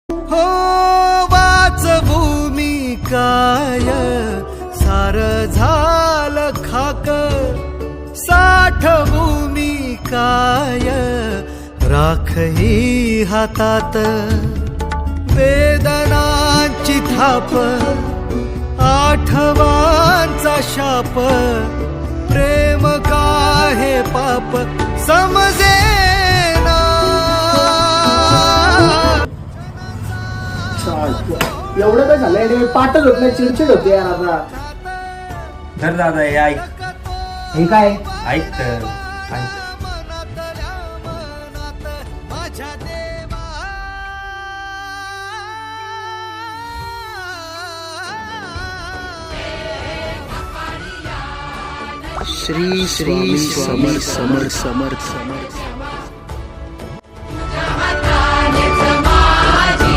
हो वाचभूमी काय सार झालं खाक, साठभूमी काय राख ही हातात, वेदनांची थाप आठवांचा शाप, प्रेम काहे पाप समजेना. एवढं काय झालंय, पाठच होत नाही, चिडचिड होते यार आता. धर दादा हे ऐक. हे काय ऐक तर ऐक. श्री श्री समर्थ समर्थ समर्थ समर्थ.